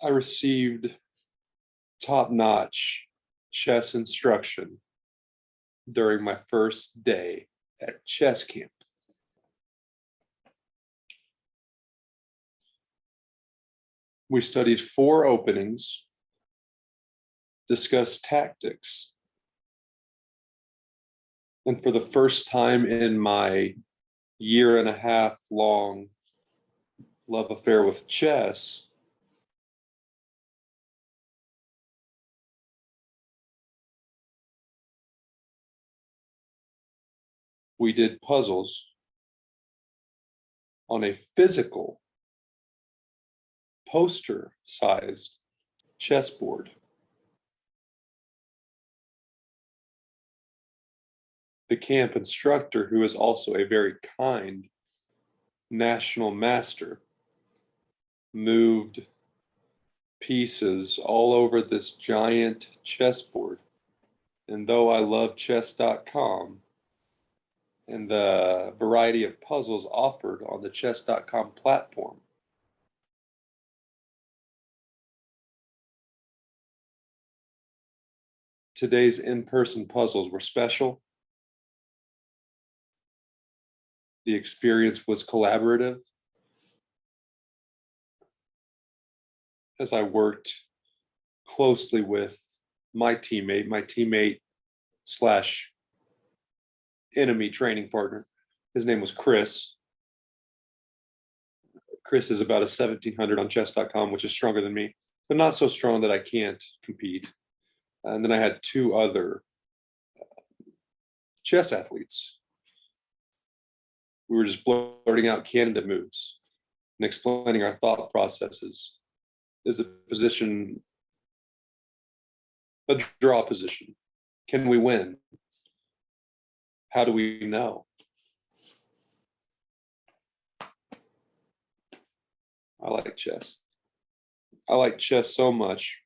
I received top-notch chess instruction during my first day at chess camp. We studied 4 openings, discussed tactics, and for the first time in my 1.5-year long love affair with chess, we did puzzles on a physical, poster-sized chessboard. The camp instructor, who is also a very kind national master, moved pieces all over this giant chessboard. And though I love chess.com and the variety of puzzles offered on the chess.com platform, today's in-person puzzles were special. The experience was collaborative, as I worked closely with my teammate slash enemy training partner. His name was Chris. Chris is about a 1700 on chess.com, which is stronger than me, but not so strong that I can't compete. And then I had 2 other chess athletes. We were just blurting out candidate moves and explaining our thought processes. Is the position a draw position? Can we win? How do we know? I like chess. I like chess so much.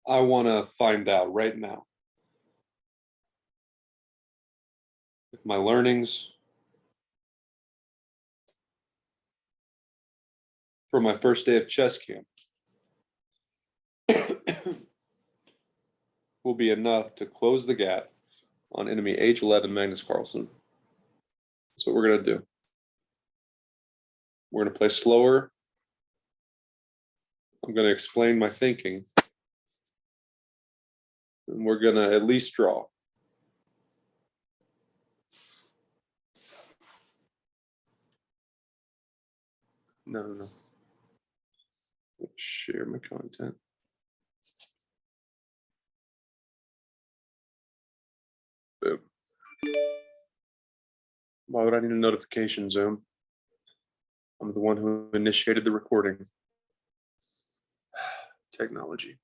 I want to find out right now if my learnings for my first day of chess camp will be enough to close the gap on enemy H11 Magnus Carlsen. That's what we're going to do. We're going to play slower. I'm going to explain my thinking. And we're going to at least draw. No. Share my content. Boom. Why would I need a notification, Zoom? I'm the one who initiated the recording. Technology.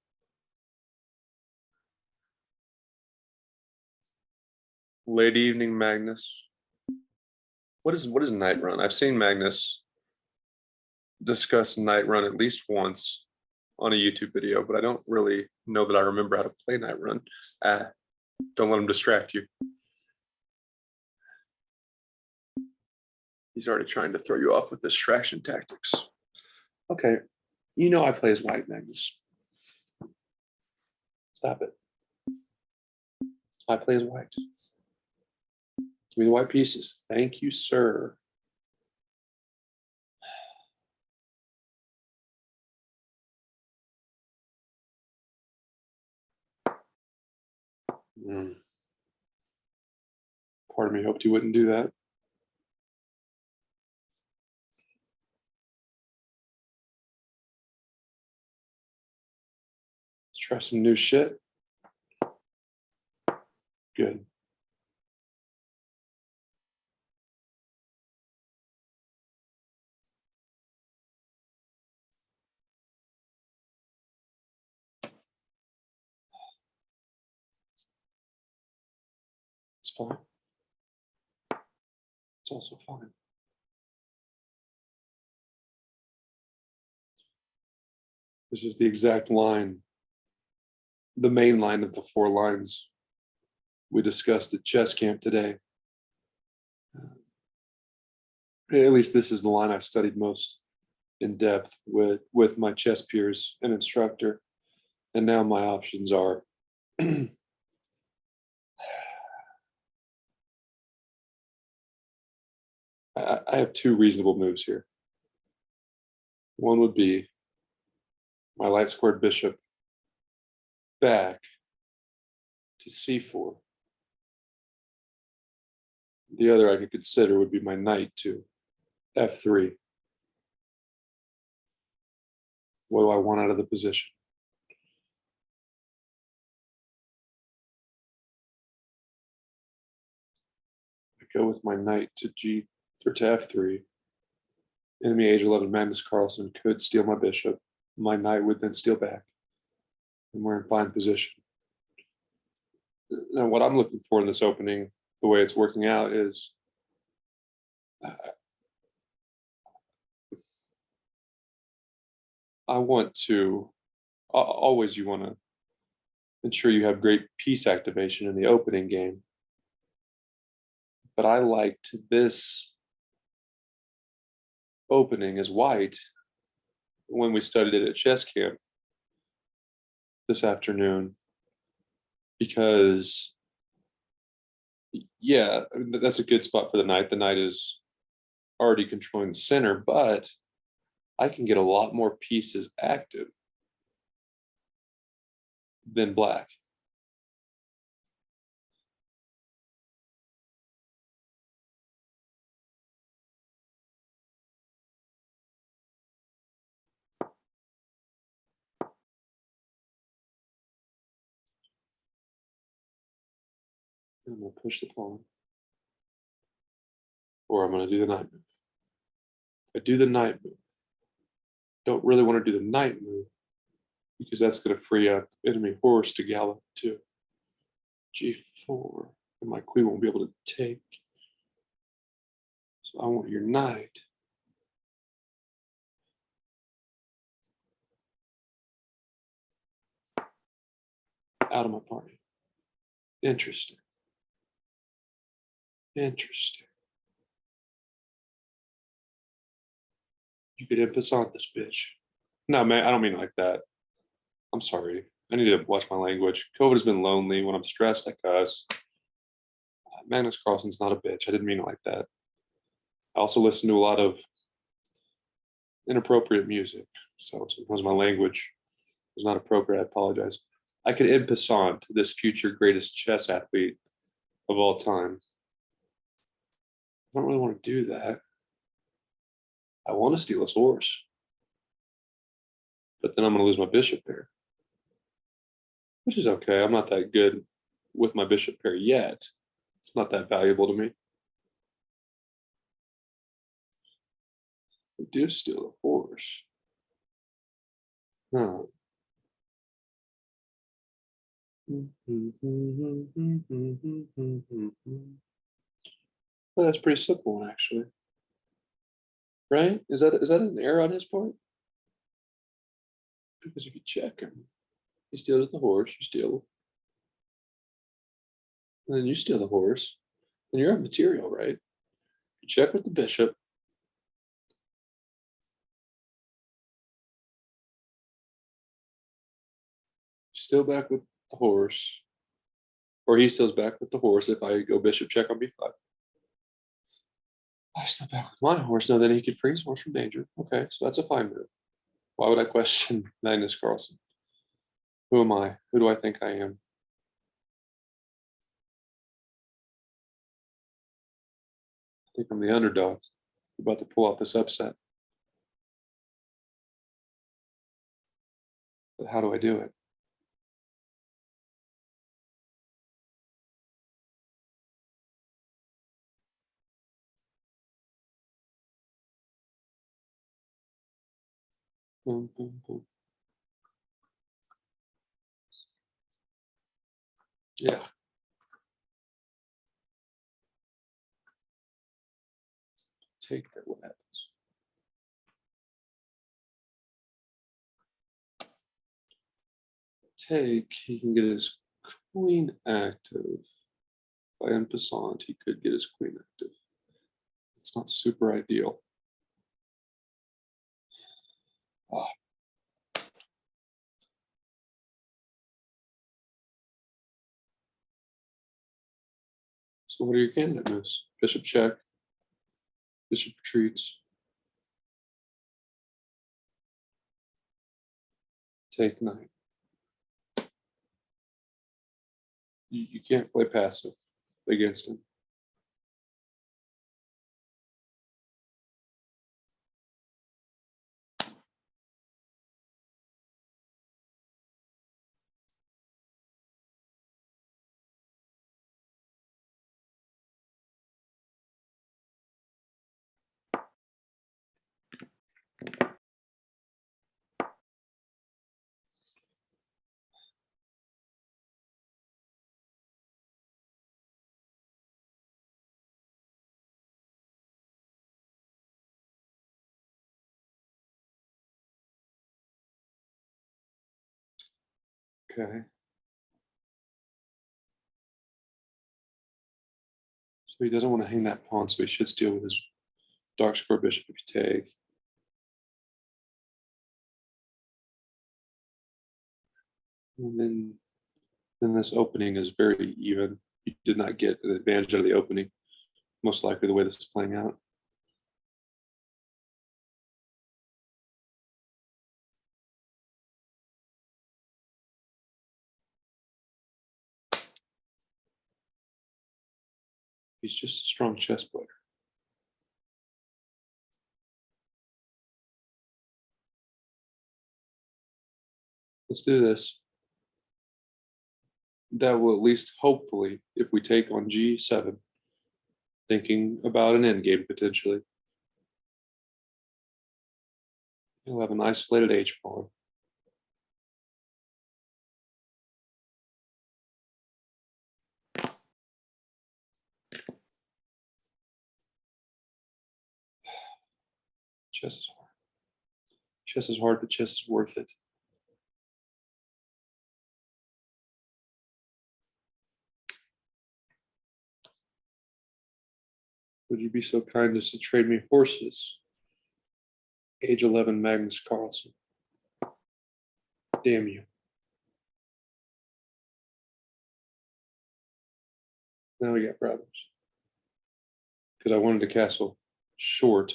Late evening, Magnus. What is night run? I've seen Magnus discuss night run at least once on a YouTube video, but I don't really know that I remember how to play night run. Don't let him distract you. He's already trying to throw you off with distraction tactics. Okay, you know I play as white, Magnus. Stop it. I play as white. Give me the white pieces. Thank you, sir. Part of me hoped you wouldn't do that. Let's try some new shit. Good. It's fine. It's also fine. This is the exact line, the main line of the 4 lines we discussed at chess camp today. At least this is the line I've studied most in depth with my chess peers and instructor. And now my options are I have two reasonable moves here. One would be my light squared bishop back to c4. The other I could consider would be my knight to f3. What do I want out of the position? I go with my knight to g or to f3. Enemy age 11 Magnus Carlsen could steal my bishop. My knight would then steal back, and we're in fine position. Now, what I'm looking for in this opening, the way it's working out, is I want to always you want to ensure you have great piece activation in the opening game. But I liked this opening as white when we studied it at chess camp this afternoon, because yeah, that's a good spot for the knight. The knight is already controlling the center, but I can get a lot more pieces active than black. I'm going to push the pawn, or I'm going to do the knight move. If I do the knight move, don't really want to do the knight move because that's going to free up enemy horse to gallop to g4, and my queen won't be able to take. So I want your knight out of my party. Interesting. Interesting. You could impersonate this bitch. No, man, I don't mean it like that. I'm sorry. I need to watch my language. COVID has been lonely. When I'm stressed, I cuss. Magnus Carlsen's not a bitch. I didn't mean it like that. I also listen to a lot of inappropriate music. So sometimes my language is not appropriate. I apologize. I could impersonate this future greatest chess athlete of all time. I don't really want to do that. I want to steal his horse. But then I'm going to lose my bishop pair, which is okay. I'm not that good with my bishop pair yet. It's not that valuable to me. I do steal a horse. Huh. Well, that's pretty simple one, actually. Right? Is that an error on his part? Because if you check him, he steals the horse, you steal, and then you steal the horse, then you're on material, right? You check with the bishop. You steal back with the horse, or he steals back with the horse if I go bishop check on b5. I steal back with my horse. No, then he could free his horse from danger. Okay, so that's a fine move. Why would I question Magnus Carlsen? Who am I? Who do I think I am? I think I'm the underdog. I'm about to pull off this upset. But how do I do it? Boom, boom, boom. Yeah. Take that. What happens? Take. He can get his queen active. By en passant, he could get his queen active. It's not super ideal. Ah. So what are your candidate moves? Bishop check, bishop retreats, take knight. You can't play passive against him. Okay. So he doesn't want to hang that pawn, so he should steal with his dark square bishop if you take. And then this opening is very even. You did not get the advantage of the opening, most likely the way this is playing out. He's just a strong chess player. Let's do this. That will at least, hopefully, if we take on G7, thinking about an endgame potentially, he'll have an isolated H pawn. Chess is hard. Chess is hard, but chess is worth it. Would you be so kind as to trade me horses? Age 11 Magnus Carlsen. Damn you. Now we got problems. Because I wanted to castle short.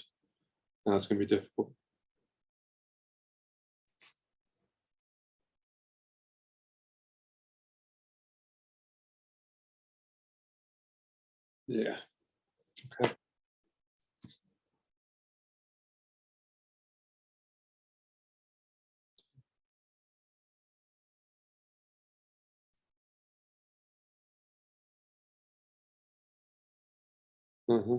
Now it's going to be difficult. Yeah. Okay. Uh-huh.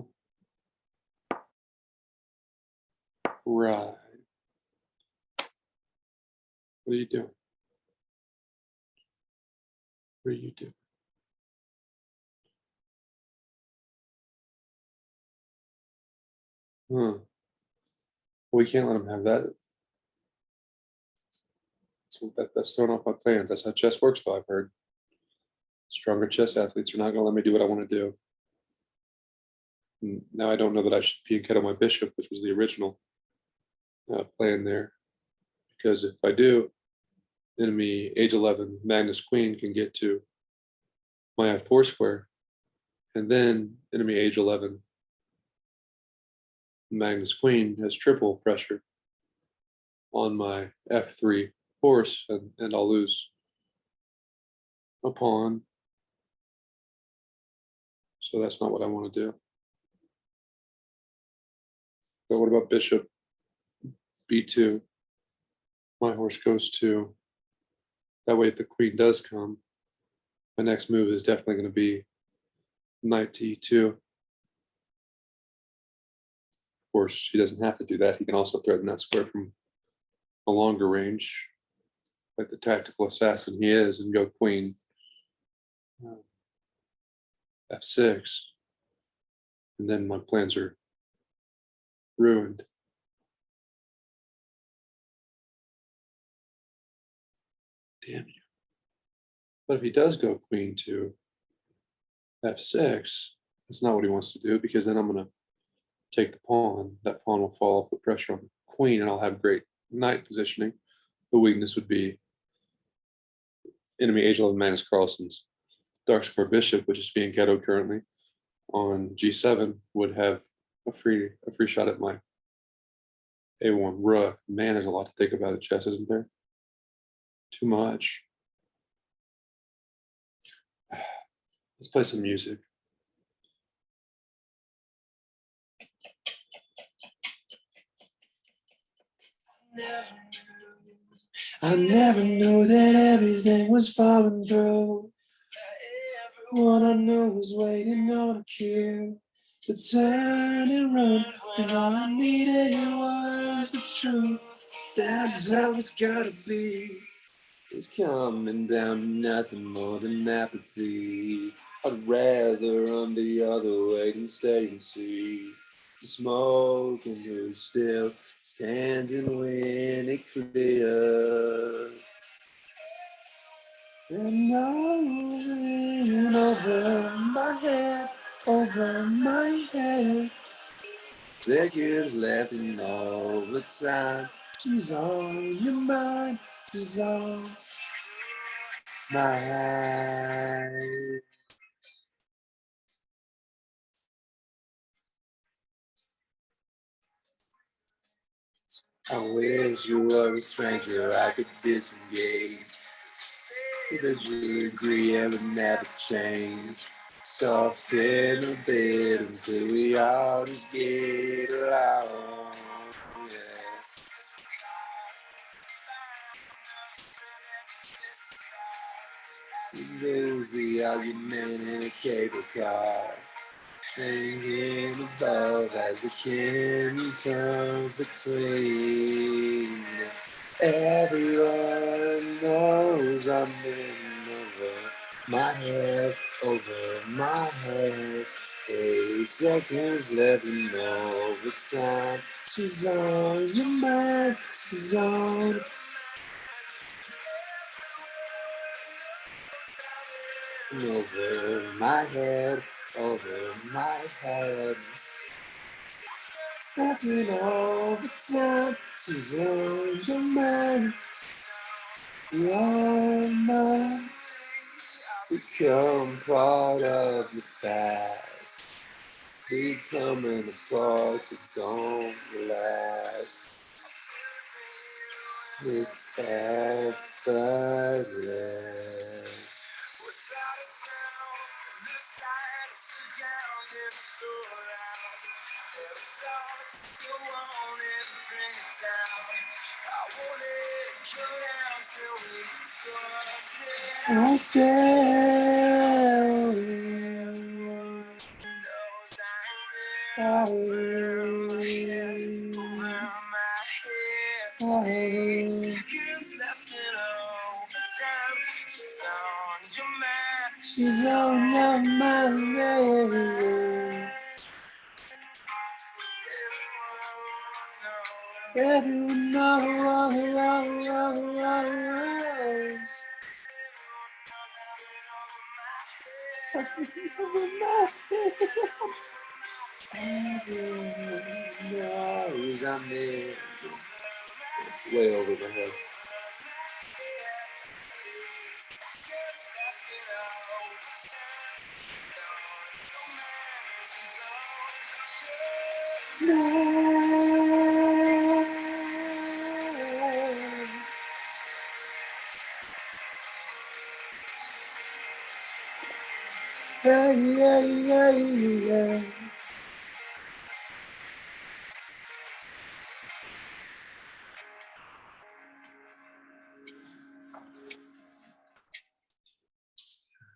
Right. What are you doing? What are you doing? Huh. We can't let him have that. That's thrown off my plans. That's how chess works, though, I've heard. Stronger chess athletes are not going to let me do what I want to do. And now I don't know that I should peek on my bishop, which was the original plan there. Because if I do, enemy age 11 Magnus Queen can get to my F4 square. And then enemy age 11 Magnus Queen has triple pressure on my F3 horse, and I'll lose a pawn. So that's not what I want to do. But what about bishop b2? My horse goes to. That way, if the queen does come, my next move is definitely going to be knight to e2. Of course, he doesn't have to do that. He can also threaten that square from a longer range, like the tactical assassin he is, and go queen f6. And then my plans are ruined. Damn you. But if he does go queen to f6, that's not what he wants to do, because then I'm going to take the pawn. That pawn will fall, put pressure on the queen, and I'll have great knight positioning. The weakness would be enemy H11 Magnus Carlsen's dark square bishop, which is being ghettoed currently on G7, would have a free shot at my A1 rook. Man, there's a lot to think about at chess, isn't there? Too much. Let's play some music. I never knew that everything was falling through. What I knew was waiting on a cue to turn and run, and all I needed was the truth. That's how it's gotta be. It's coming down to nothing more than apathy. I'd rather run the other way than stay and see the smoke and who still standing when it clears. And over my head, over my head. Seconds left in all the time. She's on your mind, she's on my. I wish you were a stranger I could disengage. That you agree it would never change. Soften a bit until we all just get along. Yeah. Lose the argument in a cable car. Hanging above as the chimney turns between. Everyone knows I'm in over my head, over my head. 8 seconds left in overtime. She's on your mind, she's on. Over my head, over my head. Nothing all the time, she's on your mind. Your mind become part of your past. Becoming a part that don't last. It's effortless. I said, I will. She's on your mind, yeah. Everyone knows. Everyone knows I'm there. Way over my head. Yeah.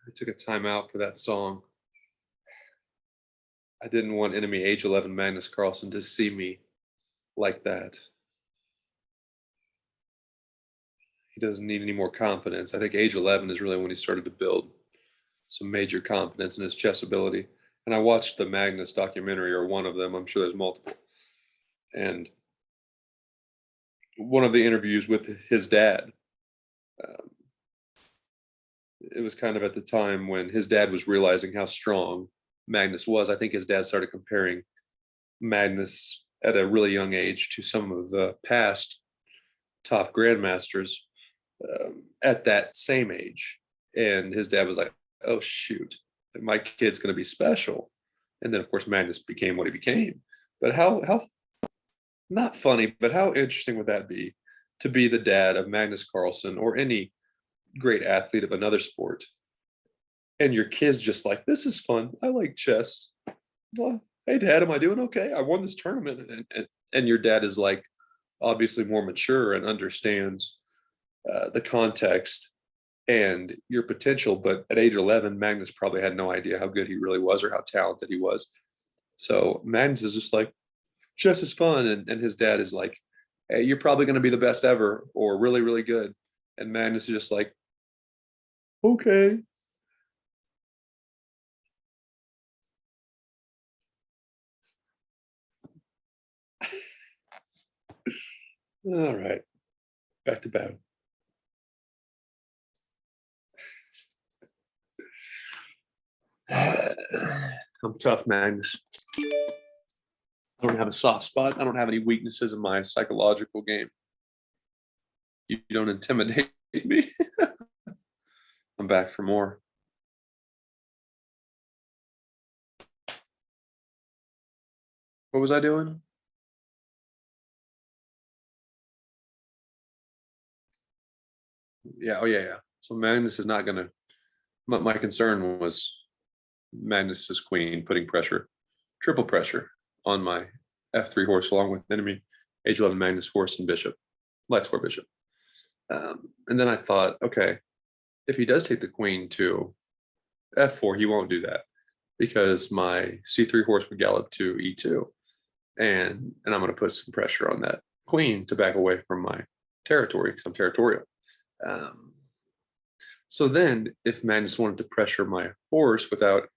I took a time out for that song. I didn't want enemy H11 Magnus Carlsen to see me like that. He doesn't need any more confidence. I think age 11 is really when he started to build some major confidence in his chess ability. And I watched the Magnus documentary, or one of them. I'm sure there's multiple. And one of the interviews with his dad, um, it was kind of at the time when his dad was realizing how strong Magnus was. I think his dad started comparing Magnus at a really young age to some of the past top grandmasters at that same age. And his dad was like, oh, shoot, my kid's going to be special. And then, of course, Magnus became what he became. But how not funny, but how interesting would that be to be the dad of Magnus Carlsen or any great athlete of another sport? And your kid's just like, this is fun. I like chess. Well, hey, dad, am I doing okay? I won this tournament. And your dad is like, obviously more mature and understands the context and your potential. But at age 11, Magnus probably had no idea how good he really was or how talented he was. So Magnus is just like, chess is fun. And his dad is like, hey, you're probably going to be the best ever or really, really good. And Magnus is just like, okay. All right. Back to bed. I'm tough, Magnus. I don't have a soft spot. I don't have any weaknesses in my psychological game. You don't intimidate me. I'm back for more. What was I doing? Yeah. Oh, yeah. So Magnus is not going to. My concern was Magnus's queen putting pressure, triple pressure on my f3 horse along with enemy age 11 Magnus horse and bishop, light square bishop. And then I thought, okay, if he does take the queen to f4, he won't do that because my c3 horse would gallop to e2, and I'm going to put some pressure on that queen to back away from my territory because I'm territorial. So then, if Magnus wanted to pressure my horse without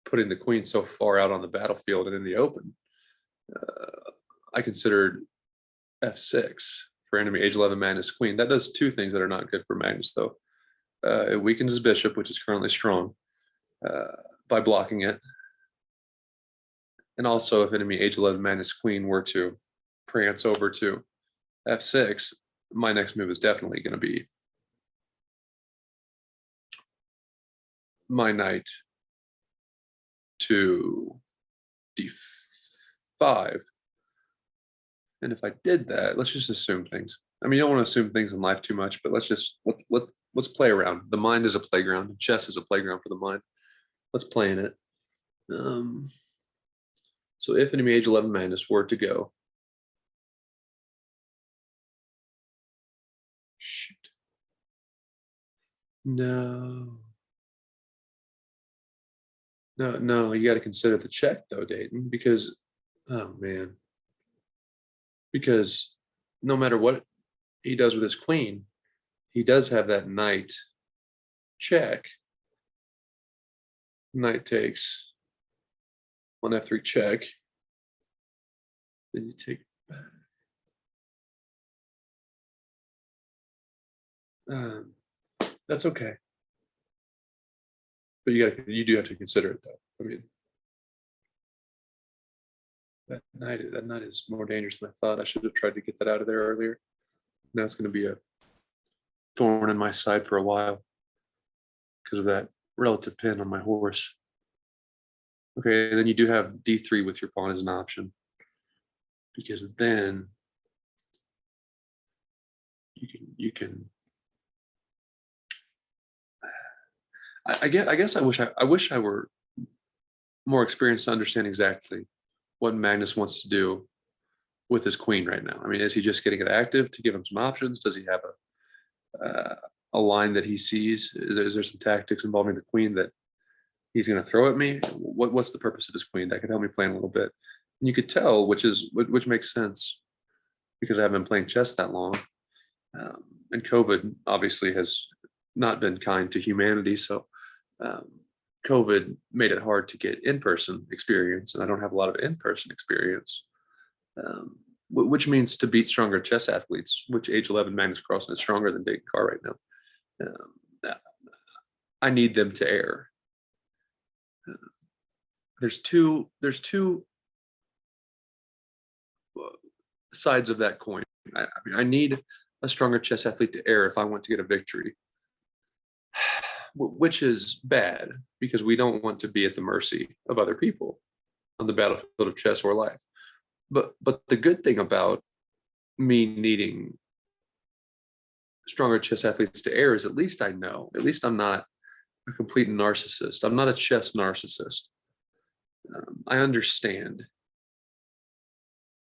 putting the queen so far out on the battlefield and in the open, I considered f6 for enemy age 11 Magnus queen. That does two things that are not good for Magnus, though. It weakens his bishop, which is currently strong, by blocking it. And also, if enemy age 11 Magnus queen were to prance over to f6, my next move is definitely going to be my knight to d5. And if I did that, let's just assume things. I mean, you don't want to assume things in life too much, but let's play around. The mind is a playground. Chess is a playground for the mind. Let's play in it. So if enemy age 11 Magnus were to go, shoot, no, you got to consider the check though, Dayton, because, oh man, because no matter what he does with his queen, he does have that knight check. Knight takes on f3 check. Then you take. That's okay, but you do have to consider it though. I mean, that knight is more dangerous than I thought. I should have tried to get that out of there earlier. Now it's going to be a thorn in my side for a while because of that relative pin on my horse. Okay, then you do have d3 with your pawn as an option, because then you can. I guess I wish I were more experienced to understand exactly what Magnus wants to do with his queen right now. I mean, is he just getting it active to give him some options? Does he have a line that he sees? Is there some tactics involving the queen that he's going to throw at me? What's the purpose of his queen? That could help me plan a little bit. And you could tell, which makes sense because I haven't been playing chess that long. And COVID obviously has not been kind to humanity. So COVID made it hard to get in-person experience, and I don't have a lot of in-person experience, which means to beat stronger chess athletes, which age 11 Magnus Carlsen is stronger than Dayton Carr right now. I need them to err. There's two sides of that coin. I mean, I need a stronger chess athlete to err if I want to get a victory, which is bad because we don't want to be at the mercy of other people on the battlefield of chess or life. But the good thing about me needing stronger chess athletes to err is at least I know, at least I'm not a complete narcissist. I'm not a chess narcissist. I understand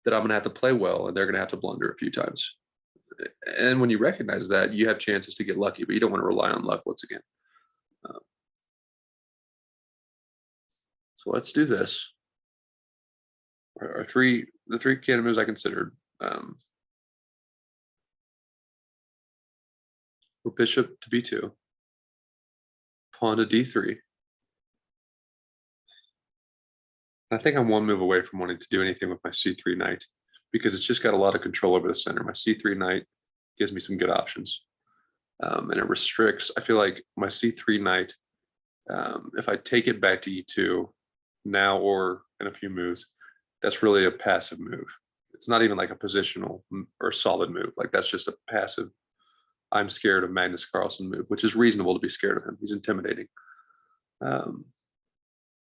that I'm going to have to play well and they're going to have to blunder a few times. And when you recognize that, you have chances to get lucky, but you don't want to rely on luck once again. So let's do this. The three cannon moves I considered were bishop to b2, pawn to d3. I think I'm one move away from wanting to do anything with my c3 knight because it's just got a lot of control over the center. My c3 knight gives me some good options. And it restricts, I feel like my c3 knight, if I take it back to e2 now or in a few moves, that's really a passive move. It's not even like a positional or solid move. Like that's just a passive, I'm scared of Magnus Carlsen move, which is reasonable to be scared of him. He's intimidating.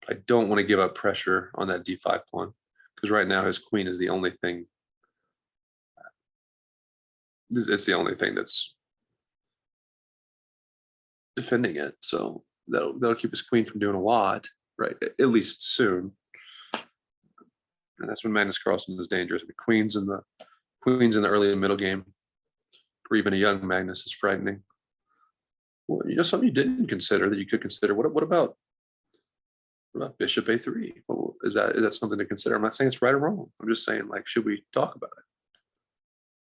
I don't want to give up pressure on that d5 pawn because right now his queen is the only thing. It's the only thing that's defending it. So that'll keep his queen from doing a lot, right? At least soon. And that's when Magnus Carlsen is dangerous. The queens in the early and middle game, or even a young Magnus, is frightening. Well, something you didn't consider that you could consider. What about bishop a3? Well, is that something to consider? I'm not saying it's right or wrong. I'm just saying, like, should we talk about it?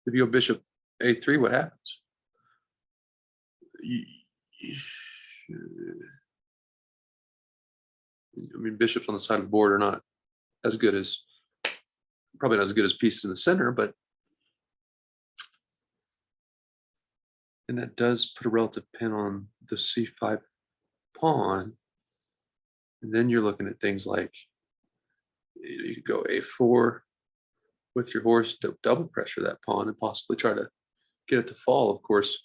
If you go bishop a3, what happens? I mean, bishops on the side of the board are not as good as, probably not as good as pieces in the center, but and that does put a relative pin on the c5 pawn. And then you're looking at things like you could go a4 with your horse to double pressure that pawn and possibly try to get it to fall. Of course,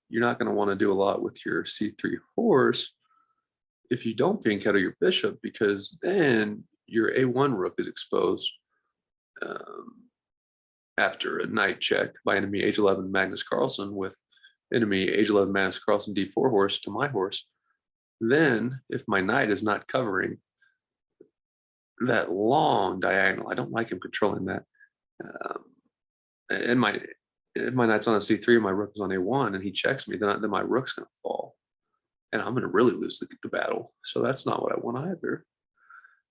you're not going to want to do a lot with your c3 horse if you don't fianchetto your bishop, because then your a1 rook is exposed after a knight check by enemy h11 Magnus Carlsen with enemy h11 Magnus Carlsen d4 horse to my horse. Then if my knight is not covering that long diagonal, I don't like him controlling that. And if my knight's on a c3, my rook is on a1, and he checks me, then my rook's going to fall, and I'm going to really lose the battle. So that's not what I want either.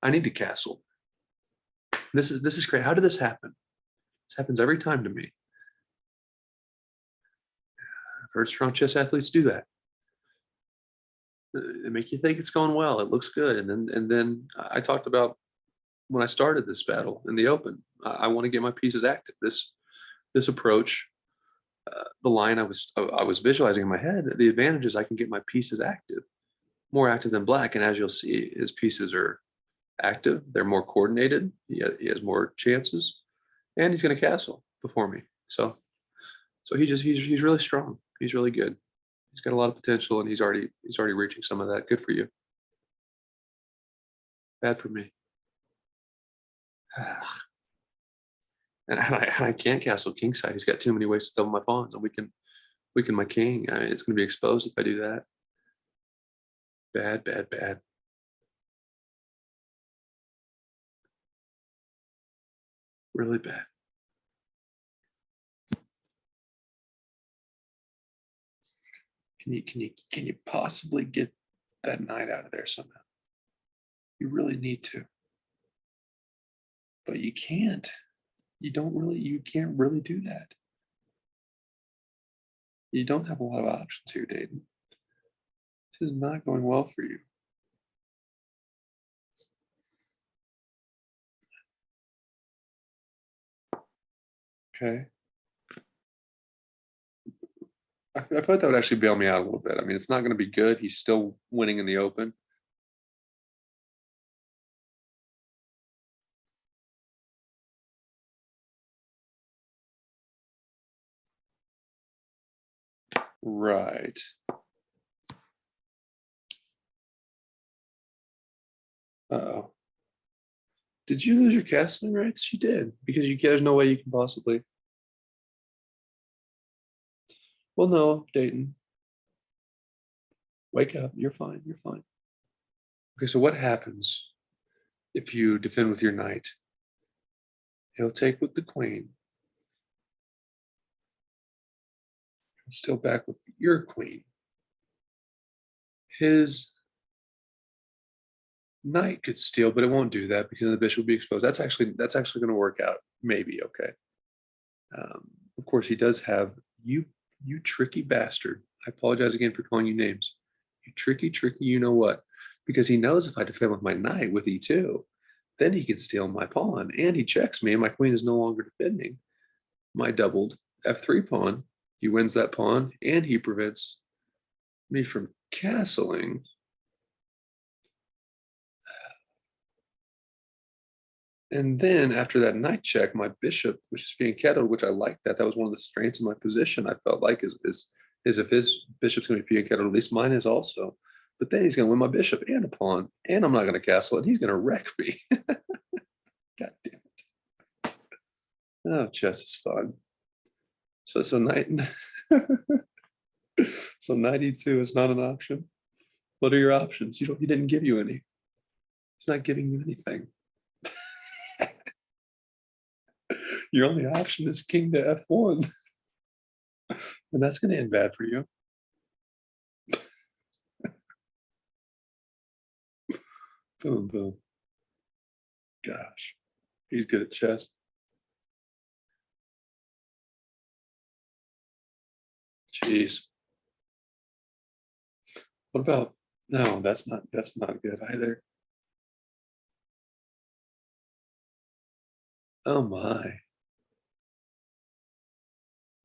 I need to castle. This is great. How did this happen? This happens every time to me. I've heard strong chess athletes do that. They make you think it's going well. It looks good, and then I talked about when I started this battle in the open. I want to get my pieces active. This approach, the line I was visualizing in my head, the advantage is I can get my pieces active, more active than black. And as you'll see, his pieces are active. They're more coordinated. He has more chances, and he's going to castle before me. So he's really strong. He's really good. He's got a lot of potential, and he's already reaching some of that. Good for you. Bad for me. And I can't castle kingside. He's got too many ways to double my pawns, and weaken my king. It's going to be exposed if I do that. Bad, bad, bad. Really bad. Can you possibly get that knight out of there somehow? You really need to, but you can't. You can't really do that. You don't have a lot of options here, Dayton. This is not going well for you. Okay. I thought that would actually bail me out a little bit. I mean, it's not going to be good. He's still winning in the open. Right. Uh-oh. Did you lose your castling rights? You did, because there's no way you can possibly. Well, no, Dayton. Wake up. You're fine. You're fine. Okay, so what happens if you defend with your knight? He'll take with the queen. He'll still back with your queen. His knight could steal, but it won't do that because the bishop will be exposed. That's actually going to work out. Maybe okay. Of course, he does have you. You tricky bastard. I apologize again for calling you names. You tricky, you know what? Because he knows if I defend with my knight with e2, then he can steal my pawn, and he checks me, and my queen is no longer defending my doubled f3 pawn. He wins that pawn, and he prevents me from castling. And then after that knight check, my bishop, which is being kettled, which I like that. That was one of the strengths of my position. I felt like is if his bishop's going to be being kettled, at least mine is also. But then he's going to win my bishop and a pawn, and I'm not going to castle it. He's going to wreck me. God damn it! Oh, chess is fun. So knight, so knight e2 is not an option. What are your options? He didn't give you any. He's not giving you anything. Your only option is king to f1. And that's going to end bad for you. Boom, boom. Gosh, he's good at chess. Jeez. What about, no, that's not good either. Oh my.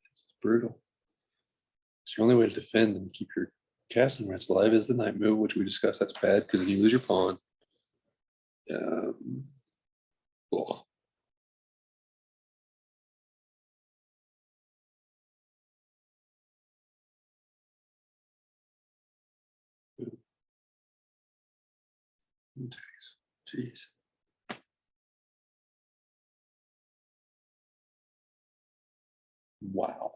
This is brutal. So your only way to defend and keep your castling rights alive is the knight move, which we discussed. That's bad because then you lose your pawn. Ugh. Jeez. Wow.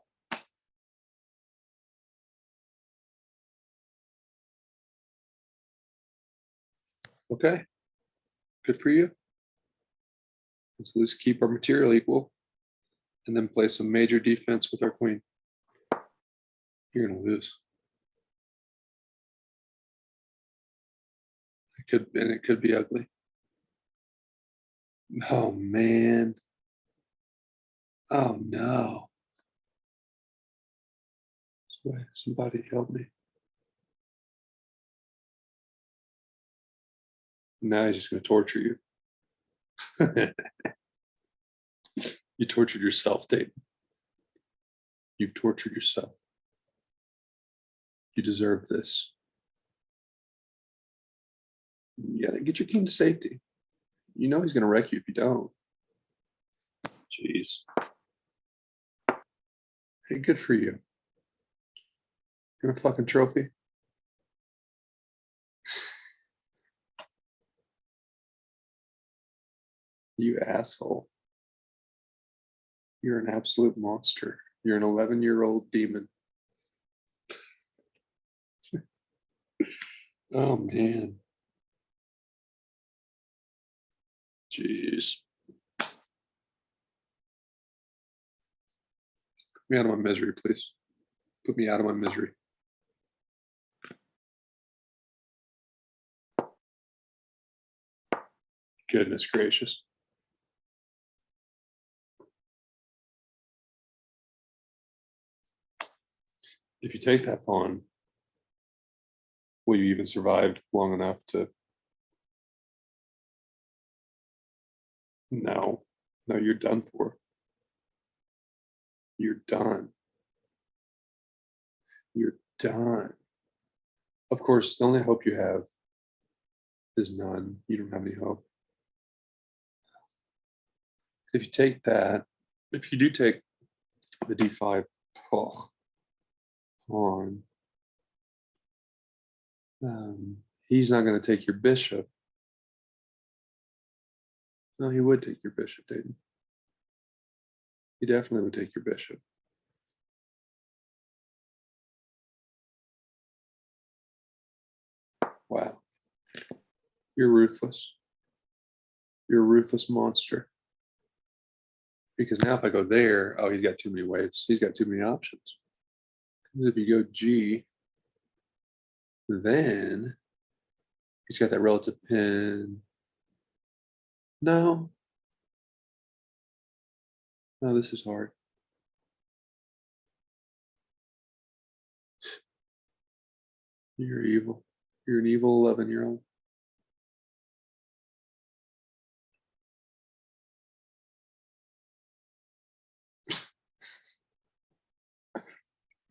Okay. Good for you. Let's at least keep our material equal and then play some major defense with our queen. You're going to lose. It could be ugly. Oh man. Oh no. Somebody help me. Now he's just going to torture you. You tortured yourself, Dayton. You tortured yourself. You deserve this. You gotta get your king to safety. You know he's gonna wreck you if you don't. Jeez. Hey, good for you. You're a fucking trophy. You asshole. You're an absolute monster. You're an 11-year-old demon. Oh man. Jeez. Put me out of my misery, please. Put me out of my misery. Goodness gracious. If you take that pawn, will you even survive long enough to? No, no, you're done for. You're done. You're done. Of course, the only hope you have is none. You don't have any hope. If you take that, if you do take the d5, oh, pawn. He's not going to take your bishop. No, he would take your bishop, Dayton. He definitely would take your bishop. Wow. You're ruthless. You're a ruthless monster. Because now if I go there, oh, he's got too many ways. He's got too many options. Because if you go G, then he's got that relative pin. No. No, this is hard. You're evil. You're an evil 11-year-old.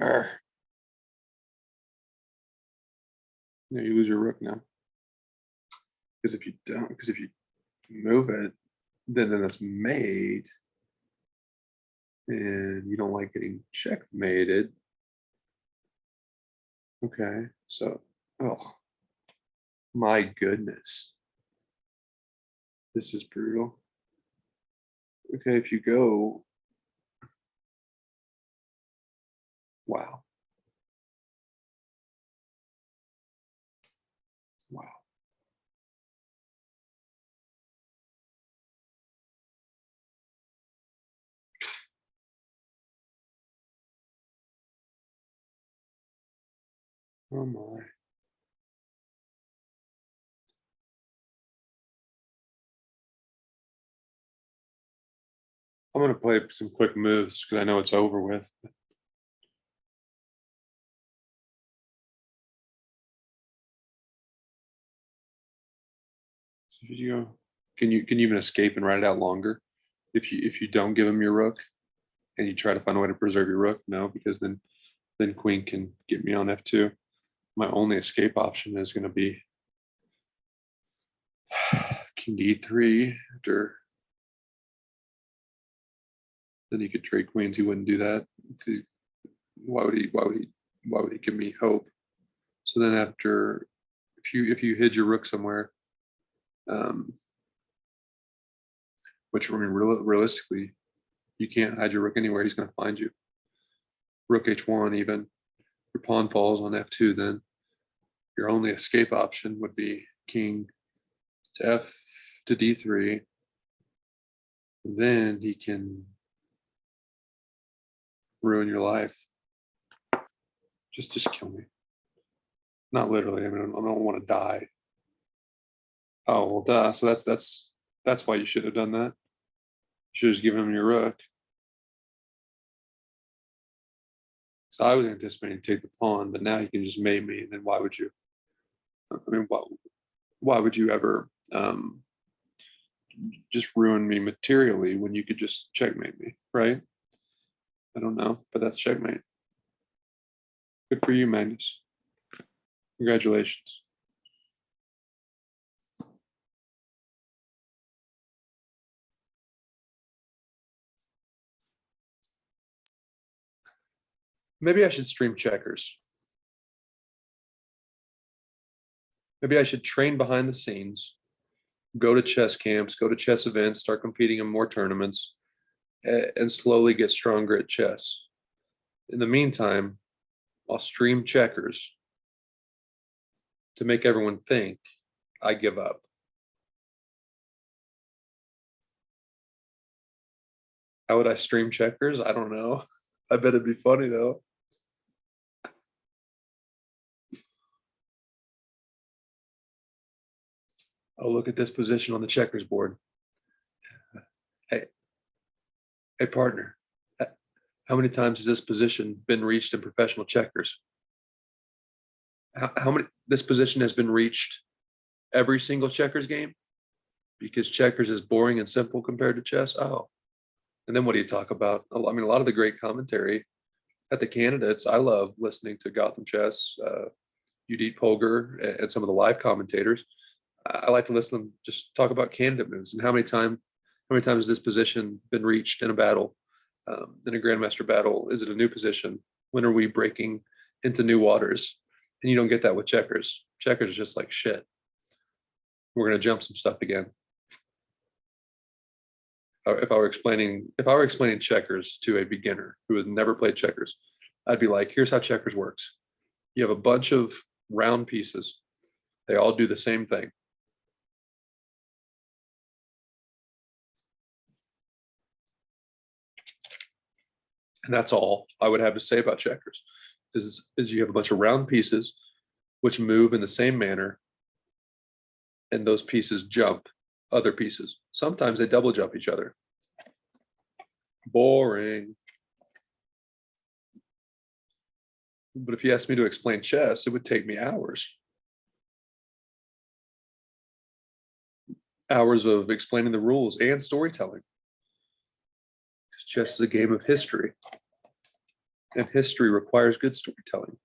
Arr. Yeah, you lose your rook now. Because if you don't, because if you move it, then it's made. And you don't like getting checkmated. Okay, so, oh, my goodness. This is brutal. Okay, if you go, wow. Wow. Oh my. I'm going to play some quick moves because I know it's over with. So if you go, can you even escape and ride it out longer? If you don't give him your rook and you try to find a way to preserve your rook, no, because then queen can get me on f2. My only escape option is going to be king d3 after. Then he could trade queens. He wouldn't do that. Why would he give me hope? So then after, if you hid your rook somewhere, which I mean realistically, you can't hide your rook anywhere. He's going to find you. Rook h1 even. Your pawn falls on f2. Then your only escape option would be king to f to d3. Then he can ruin your life. Just kill me. Not literally. I mean, I don't want to die. Oh well, duh. So that's why you should have done that. You should have just given him your rook. So I was anticipating to take the pawn, but now you can just mate me. And then why would you? I mean, why would you ever just ruin me materially when you could just checkmate me, right? I don't know, but that's checkmate. Good for you, Magnus. Congratulations. Maybe I should stream checkers. Maybe I should train behind the scenes, go to chess camps, go to chess events, start competing in more tournaments, and slowly get stronger at chess. In the meantime, I'll stream checkers to make everyone think I give up. How would I stream checkers? I don't know. I bet it'd be funny though. Oh, look at this position on the checkers board. Hey, hey, partner. How many times has this position been reached in professional checkers? How many? This position has been reached every single checkers game because checkers is boring and simple compared to chess. Oh, and then what do you talk about? I mean, a lot of the great commentary at the candidates. I love listening to Gotham Chess, Udit Polgar, and some of the live commentators. I like to listen to them just talk about candidate moves and how many times has this position been reached in a battle, in a grandmaster battle? Is it a new position? When are we breaking into new waters. And you don't get that with checkers. Checkers is just like shit. We're gonna jump some stuff again. If I were explaining checkers to a beginner who has never played checkers, I'd be like, here's how checkers works. You have a bunch of round pieces. They all do the same thing. And that's all I would have to say about checkers is you have a bunch of round pieces which move in the same manner, and those pieces jump other pieces. Sometimes they double jump each other. Boring. But if you asked me to explain chess, it would take me hours. Hours of explaining the rules and storytelling. Chess is a game of history, and history requires good storytelling.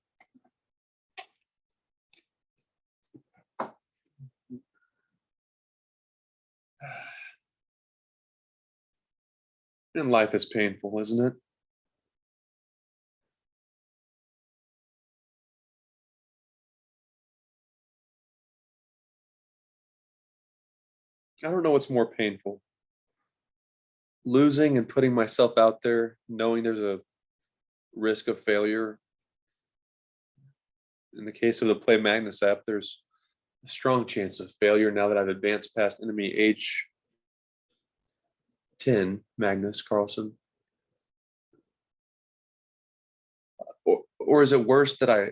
And life is painful, isn't it? I don't know what's more painful. Losing and putting myself out there, knowing there's a risk of failure. In the case of the Play Magnus app, there's a strong chance of failure now that I've advanced past enemy H10, Magnus Carlsen. Or is it worse that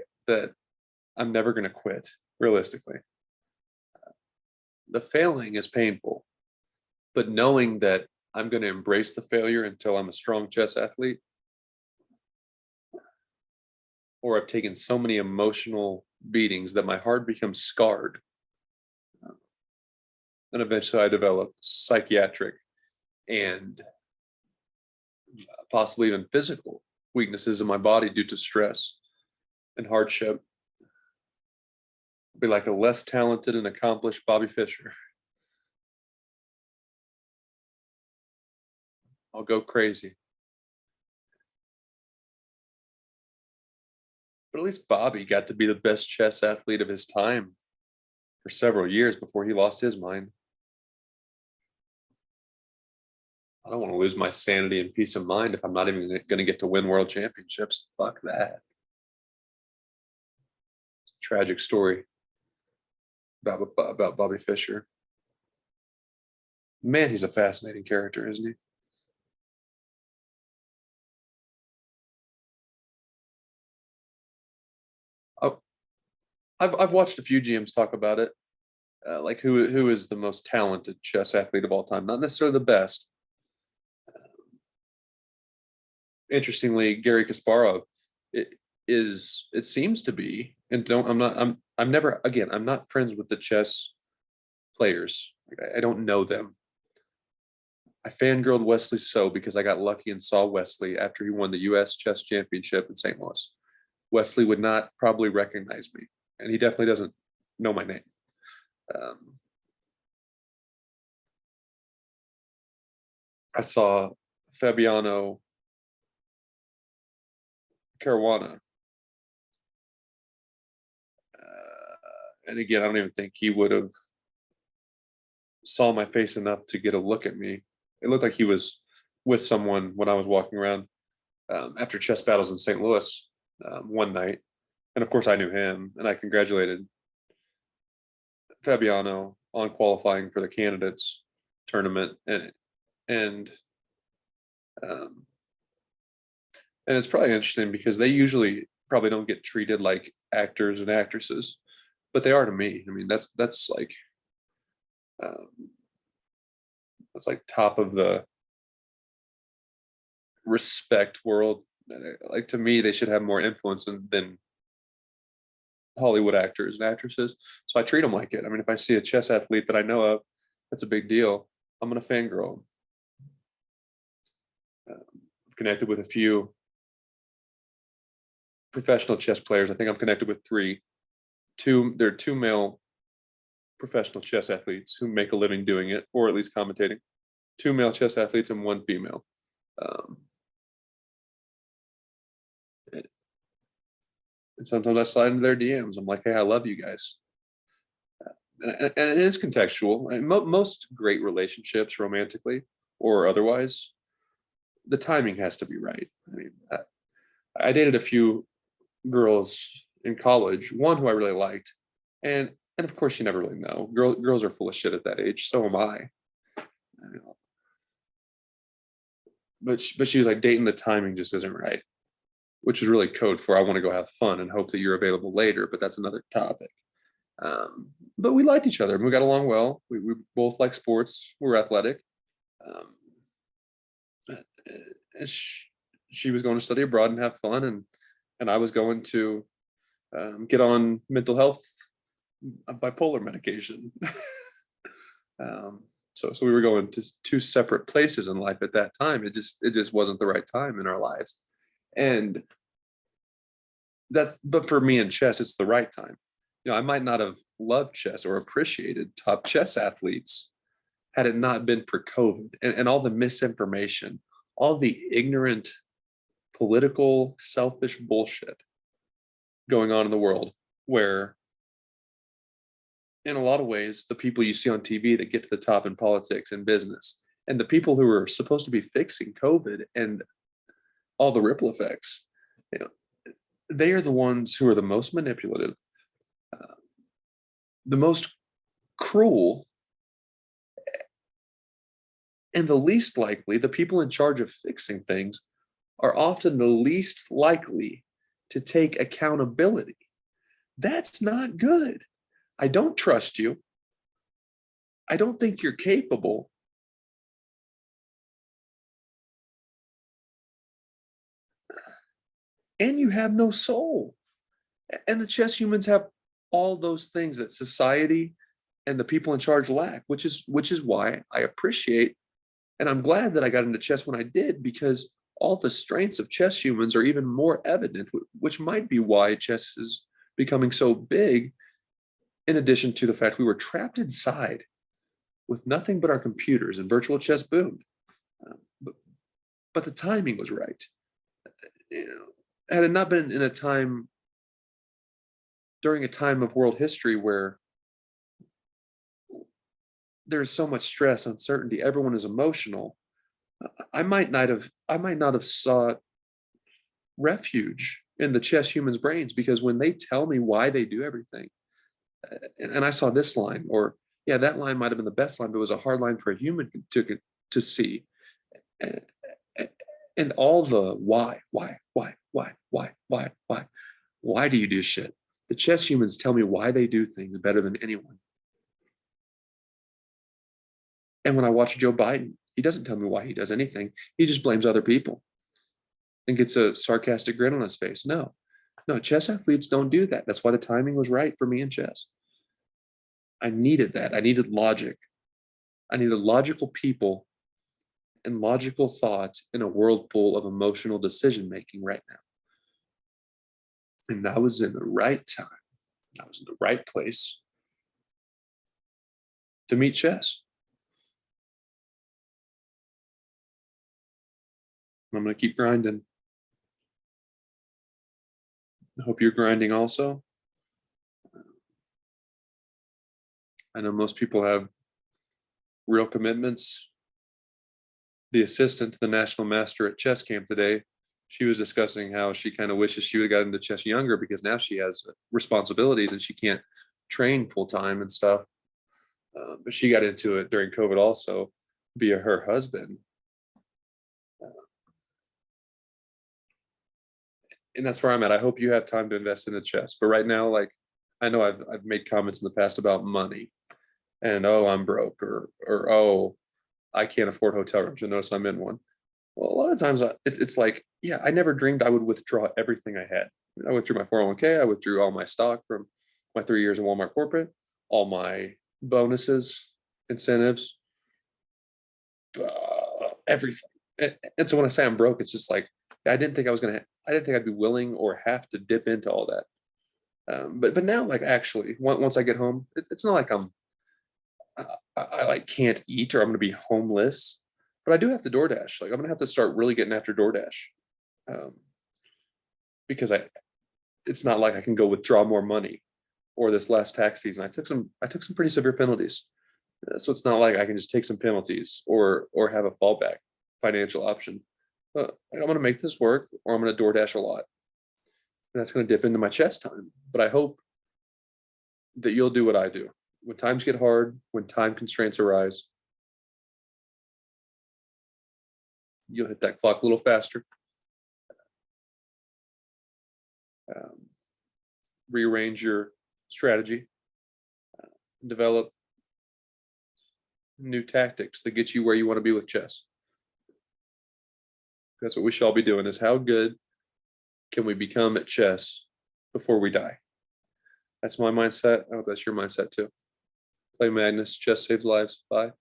I'm never going to quit, realistically? The failing is painful, but knowing that I'm going to embrace the failure until I'm a strong chess athlete, or I've taken so many emotional beatings that my heart becomes scarred. And eventually I develop psychiatric and possibly even physical weaknesses in my body due to stress and hardship. I'll be like a less talented and accomplished Bobby Fischer. I'll go crazy. But at least Bobby got to be the best chess athlete of his time for several years before he lost his mind. I don't want to lose my sanity and peace of mind if I'm not even going to get to win world championships. Fuck that. Tragic story about Bobby Fischer. Man, he's a fascinating character, isn't he? I've watched a few GMs talk about it, like who is the most talented chess athlete of all time. Not necessarily the best. Interestingly, Gary Kasparov, it seems to be, and I'm never, again, I'm not friends with the chess players. I don't know them. I fangirled Wesley So because I got lucky and saw Wesley after he won the US Chess Championship in St. Louis. Wesley would not probably recognize me, and he definitely doesn't know my name. I saw Fabiano Caruana. And again, I don't even think he would have saw my face enough to get a look at me. It looked like he was with someone when I was walking around after chess battles in St. Louis one night. And of course, I knew him, and I congratulated Fabiano on qualifying for the candidates tournament, and um, and it's probably interesting because they usually probably don't get treated like actors and actresses, but they are to me. I mean, that's um, like top of the respect world. Like, to me, they should have more influence than Hollywood actors and actresses. So I treat them like it. I mean, if I see a chess athlete that I know of, that's a big deal. I'm gonna fangirl. I've connected with a few professional chess players. I think I'm connected with three. There are two male professional chess athletes who make a living doing it, or at least commentating. Two male chess athletes and one female. Um, And sometimes I slide into their DMs. I'm like, hey, I love you guys. And it is contextual. And most great relationships, romantically or otherwise, the timing has to be right. I mean, I dated a few girls in college, one who I really liked, and of course you never really know. Girls are full of shit at that age. So am I. But she was like, dating the timing just isn't right, which is really code for I want to go have fun and hope that you're available later. But that's another topic. But we liked each other and we got along well. We both like sports. We're athletic. Um, and she was going to study abroad and have fun, and I was going to get on mental health bipolar medication. um, so we were going to two separate places in life at that time. It just wasn't the right time in our lives, and but for me in chess, it's the right time. I might not have loved chess or appreciated top chess athletes had it not been for COVID and all the misinformation, all the ignorant, political, selfish bullshit going on in the world, where in a lot of ways, the people you see on TV that get to the top in politics and business, and the people who are supposed to be fixing COVID and all the ripple effects, they are the ones who are the most manipulative, the most cruel, and the least likely. The people in charge of fixing things are often the least likely to take accountability. That's not good. I don't trust you. I don't think you're capable. And you have no soul. And the chess humans have all those things that society and the people in charge lack, which is why I appreciate, and I'm glad that I got into chess when I did, because all the strengths of chess humans are even more evident, which might be why chess is becoming so big, in addition to the fact we were trapped inside with nothing but our computers and virtual chess boomed. But the timing was right. Had it not been during a time of world history where there's so much stress, uncertainty, everyone is emotional, I might not have sought refuge in the chess humans' brains, because when they tell me why they do everything, and I saw this line, or yeah, that line might have been the best line, but it was a hard line for a human to see, and all the why do you do shit? The chess humans tell me why they do things better than anyone. And when I watch Joe Biden, he doesn't tell me why he does anything. He just blames other people and gets a sarcastic grin on his face. No, chess athletes don't do that. That's why the timing was right for me in chess. I needed that. I needed logic. I needed logical people and logical thoughts in a world full of emotional decision making right now. And I was in the right time. I was in the right place to meet chess. I'm going to keep grinding. I hope you're grinding also. I know most people have real commitments. The assistant to the national master at chess camp today, she was discussing how she kind of wishes she would have got into chess younger, because now she has responsibilities and she can't train full time and stuff. But she got into it during COVID also via her husband. And that's where I'm at. I hope you have time to invest in the chess. But right now, like, I know I've made comments in the past about money and, oh, I'm broke, or oh, I can't afford hotel rooms. You'll notice I'm in one. Well, a lot of times it's like, yeah, I never dreamed I would withdraw everything I had. I withdrew my 401k. I withdrew all my stock from my 3 years in Walmart corporate, all my bonuses, incentives, everything. And so when I say I'm broke, it's just like, I didn't think I'd be willing or have to dip into all that. But now, like, actually, once I get home, it's not like I like can't eat or I'm going to be homeless, but I do have to DoorDash. Like, I'm going to have to start really getting after DoorDash, because it's not like I can go withdraw more money. Or this last tax season, I took some pretty severe penalties. So it's not like I can just take some penalties or have a fallback financial option. I'm going to make this work, or I'm going to DoorDash a lot. And that's going to dip into my chess time. But I hope that you'll do what I do. When times get hard, when time constraints arise, you'll hit that clock a little faster. Rearrange your strategy, develop new tactics that get you where you want to be with chess. That's what we should all be doing, is how good can we become at chess before we die? That's my mindset. I hope that's your mindset too. Play Magnus. Chess saves lives. Bye.